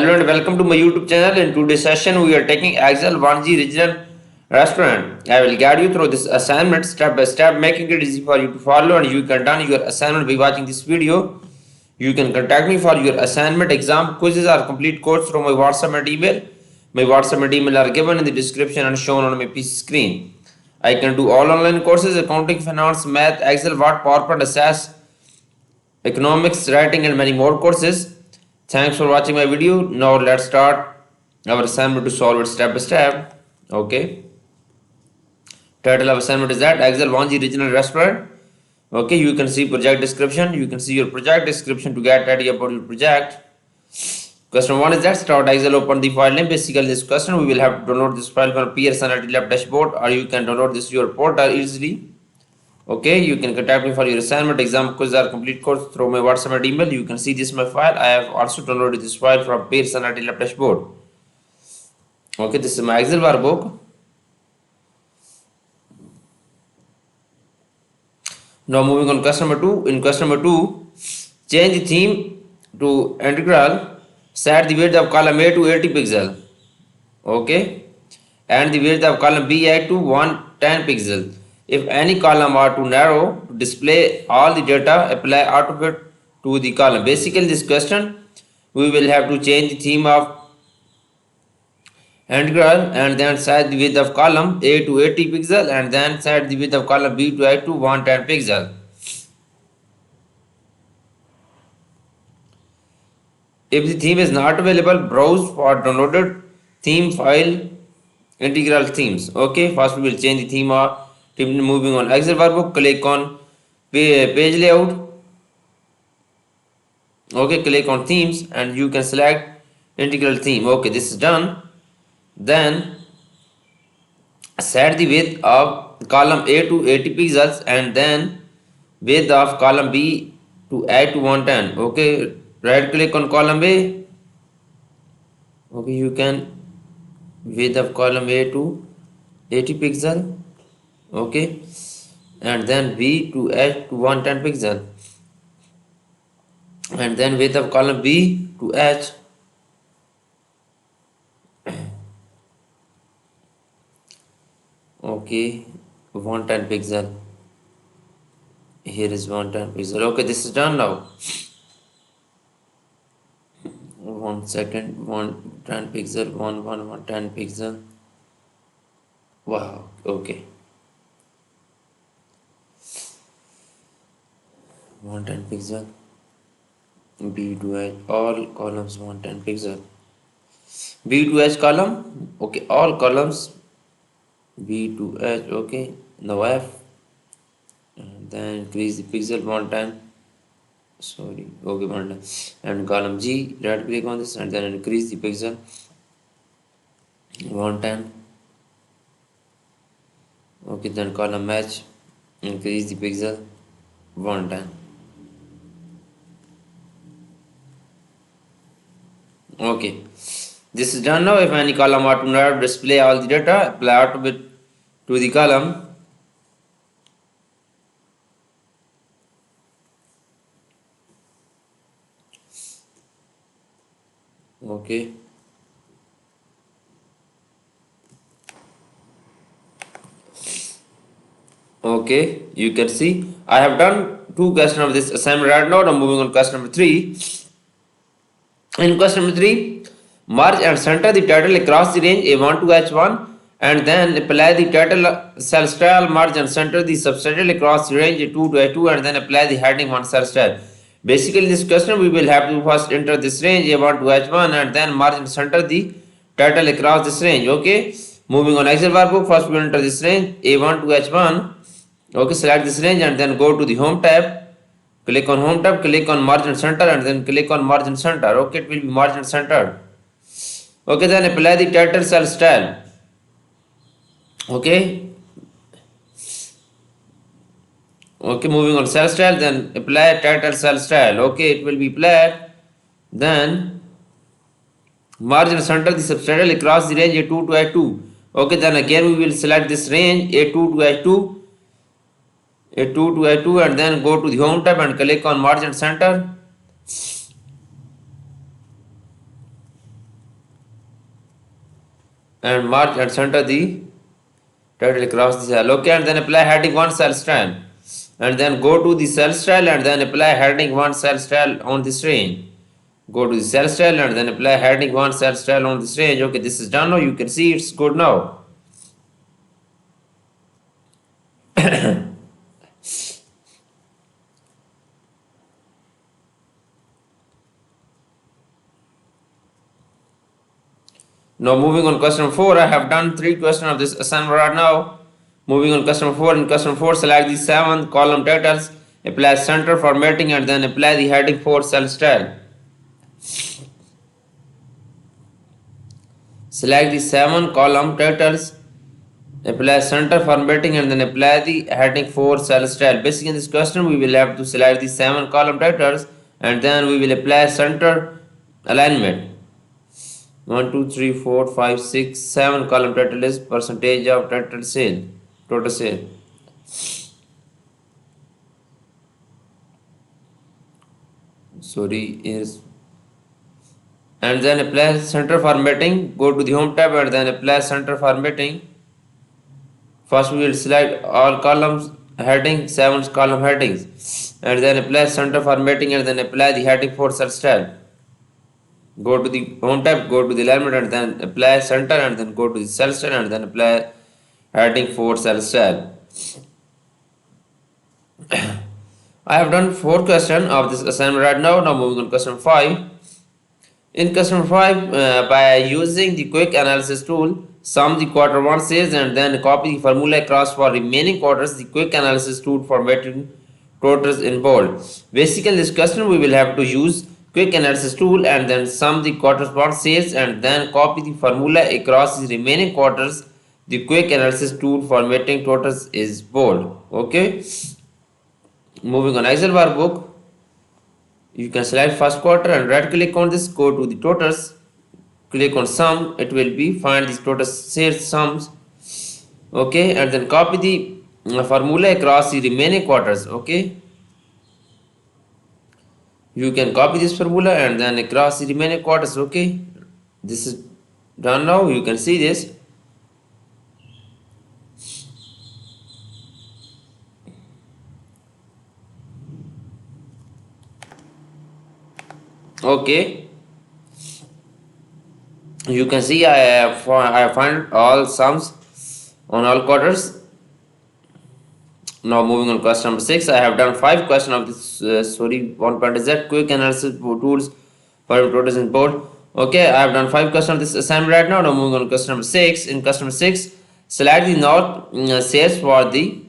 Hello and welcome to my YouTube channel. In today's session, we are taking Excel 1G regional restaurant. I will guide you through this assignment step by step, making it easy for you to follow, and you can done your assignment by watching this video. You can contact me for your assignment, exam, quizzes, or complete course through my WhatsApp and email. My WhatsApp and email are given in the description and shown on my PC screen. I can do all online courses: accounting, finance, math, Excel, Word, PowerPoint, SAS, economics, writing, and many more courses. Thanks for watching my video. Now let's start our assignment to solve it step by step. Okay. Title of assignment is that Excel 1G regional restaurant. Okay, you can see project description. You can see your project description to get idea about your project. Question 1 is that start Excel, open the file name. Basically, this question we will have to download this file from Pearson Analytics Lab dashboard, or you can download this to your portal easily. Okay, you can contact me for your assignment, exam, quiz, or complete course through my WhatsApp and email. You can see this my file. I have also downloaded this file from Pearson Analytics Lab dashboard. Okay, this is my Excel workbook. Now moving on question number 2. In question number 2, change the theme to integral. Set the width of column A to 80 pixel. Okay, and the width of column B to 110 pixel. If any column are too narrow to display all the data, apply autofit to the column. Basically, in this question, we will have to change the theme of integral and then set the width of column A to 80 pixel and then set the width of column B to 110 pixel. If the theme is not available, browse for downloaded theme file integral themes. Okay, first we will change the theme of moving on Excel workbook, click on page layout. Okay, click on themes and you can select integral theme. Okay, this is done. Then set the width of column A to 80 pixels and then width of column B to 110. Okay, right click on column A. Okay, you can width of column A to 80 pixel. Okay, and then B to 110 pixel, and then width of column B to H. Okay, 110 pixel. Here is 110 pixel. Okay, this is done now. 1 second, 110 pixel, 110 pixel. Wow, okay. 110 pixel. B to H, all columns 110 pixel. B to H column, okay, all columns B to H, okay. Now F, and then increase the pixel 110. Sorry, okay, 110. And column G, right click on this and then increase the pixel 110. Okay, then column H, increase the pixel 110. Okay, this is done now. If any column are to not display all the data, apply autofit to the column. Okay. Okay, you can see I have done 2 questions of this assignment right now. Now moving on question number 3. In question number 3, merge and center the title across the range A1 to H1 and then apply the title cell style, merge and center the subtitle across the range A2 to H2 and then apply the heading 1 cell style. Basically, in this question, we will have to first enter this range A1 to H1 and then merge and center the title across this range. Okay, moving on Excel workbook, first we will enter this range A1 to H1. Okay, select this range and then go to the home tab. Click on home tab, click on merge and center and then click on merge and center. Okay, it will be merged and centered. Okay, then apply the title cell style. Okay. Okay, moving on cell style, then apply title cell style. Okay, it will be applied. Then merge and center the subtitle across the range A2 to H2. Okay, then again we will select this range A2 to H2. A2 to A2 and then go to the home tab and click on merge and center. and mark and center the title across the cell. Okay, and then apply heading 1 cell style. And then go to the cell style and then apply heading 1 cell style on this range. Go to the cell style and then apply heading 1 cell style on this range. Okay, this is done now. You can see it's good now. Now moving on question 4, I have done 3 questions of this assignment right now. Moving on question 4, in question 4 select the 7th column titles, apply center formatting and then apply the heading 4 cell style. Select the 7 column titles, apply center formatting and then apply the heading 4 cell style. Basically in this question we will have to select the 7 column titles and then we will apply center alignment. 1, 2, 3, 4, 5, 6, 7 column title is percentage of total sale. Total sale. Sorry, is and then apply center formatting. Go to the home tab and then apply center formatting. First we will select all columns heading, 7 column headings and then apply center formatting and then apply the heading 4 cell style. Go to the home tab, go to the alignment and then apply center and then go to the cell style and then apply heading 4 cell style. I have done 4 questions of this assignment right now. Now moving on question 5. In question 5, by using the quick analysis tool, sum the quarter 1 sales and then copy the formula across for remaining quarters. The quick analysis tool formatting totals in bold. Basically in this question we will have to use quick analysis tool and then sum the quarters 1 sales and then copy the formula across the remaining quarters. The quick analysis tool formatting totals is bold. Okay. Moving on Excel workbook, you can select first quarter and right click on this, go to the totals, click on sum, it will be find the total sales sums. Okay, and then copy the formula across the remaining quarters. Okay, you can copy this formula and then across the remaining quarters. Okay, this is done now. You can see this. Okay, you can see I find all sums on all quarters. Now moving on question number 6, I have done 5 questions of this one point is that quick analysis tools for totals in board. Okay, I have done 5 questions of this assignment right now. Now moving on question number 6. In question number 6, select the north sales for the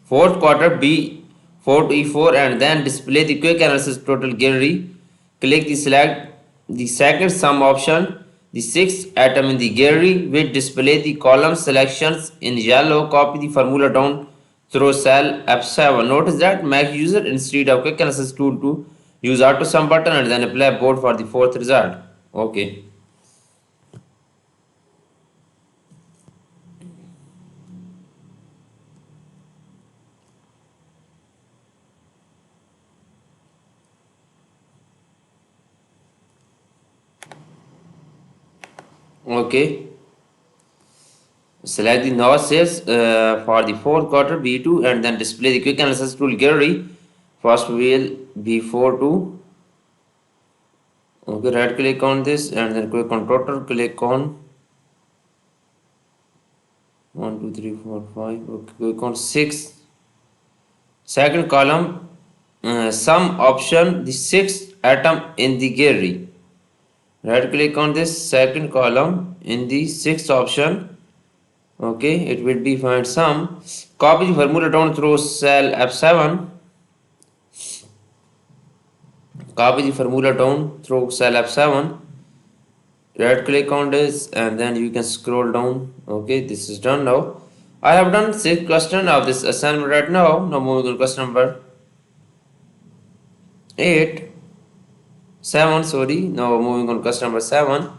fourth quarter B4 to E4 and then display the quick analysis total gallery. Click the select the second sum option, the sixth item in the gallery which display the column selections in yellow. Copy the formula down through cell F7. Notice that make user instead of quick analysis tool to use auto sum button and then apply board for the fourth result. Okay. Okay. Select the now sales for the fourth quarter B2 and then display the quick analysis tool gallery. First we will B4 to. Okay, right click on this and then click on total, click on 1, 2, 3, 4, 5. Okay, click on 6. Second column, sum option, the sixth atom in the gallery. Right click on this second column in the sixth option. Okay, it will be find sum. Copy the formula down through cell F7. Copy the formula down through cell F7. Right click on this and then you can scroll down. Okay, this is done now. I have done 6 questions of this assignment right now. Now moving on question number 7. Now moving on question number 7.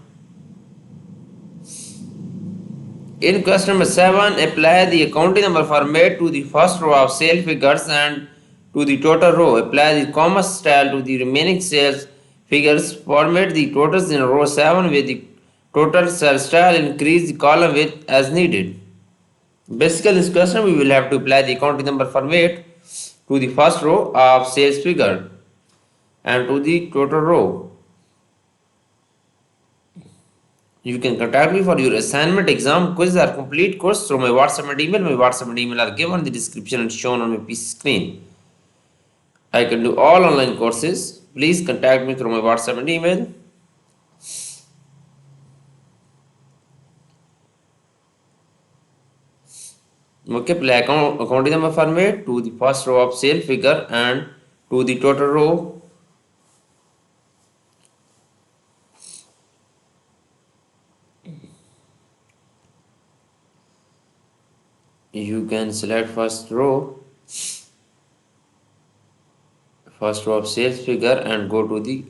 In question number 7, apply the accounting number format to the first row of sale figures and to the total row. Apply the comma style to the remaining sales figures. Format the totals in row 7 with the total cell style, increase the column width as needed. Basically, in this question we will have to apply the counting number format to the first row of sales figure and to the total row. You can contact me for your assignment, exam, quiz or complete course through my WhatsApp and email. My WhatsApp and email are given in the description and shown on my PC screen. I can do all online courses. Please contact me through my WhatsApp and email. Okay, apply accounting number format to the first row of sale figure and to the total row. You can select first row of sales figure and go to the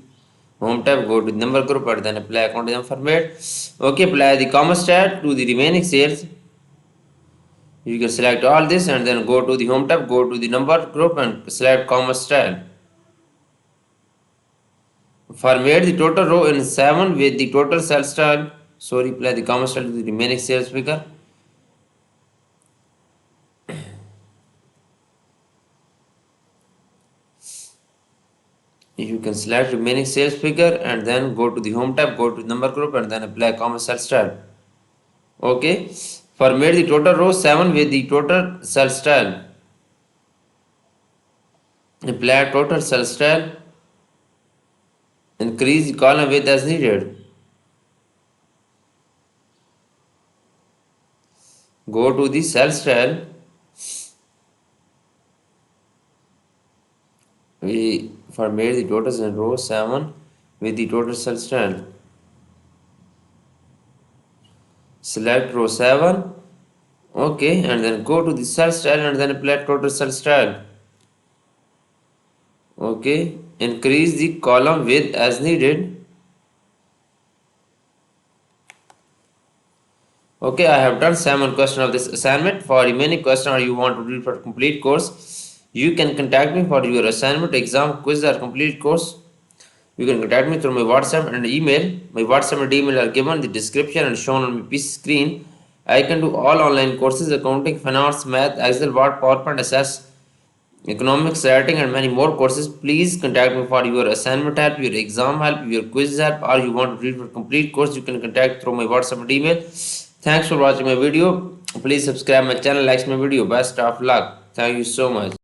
home tab, go to the number group and then apply accounting number format. Okay, apply the comma stat to the remaining sales. You can select all this and then go to the home tab, go to the number group and select comma style. Format the total row in 7 with the total cell style. So apply the comma style to the remaining sales figure. You can select remaining sales figure and then go to the home tab, go to the number group and then apply comma cell style. Okay, format the total row 7 with the total cell style. Apply total cell style. Increase the column width as needed. Go to the cell style. We format the totals in row 7 with the total cell style. Select row 7. Okay, and then go to the cell style and then apply total cell style. Okay, increase the column width as needed. Okay, I have done 7 questions of this assignment. For remaining question or you want to read for complete course, you can contact me for your assignment, exam, quiz or complete course. You can contact me through my WhatsApp and email. My WhatsApp and email are given in the description and shown on my PC screen. I can do all online courses, accounting, finance, math, Excel, Word, PowerPoint, SS, economics, writing and many more courses. Please contact me for your assignment help, your exam help, your quiz help or you want to read for complete course. You can contact through my WhatsApp and email. Thanks for watching my video. Please subscribe my channel, like my video. Best of luck. Thank you so much.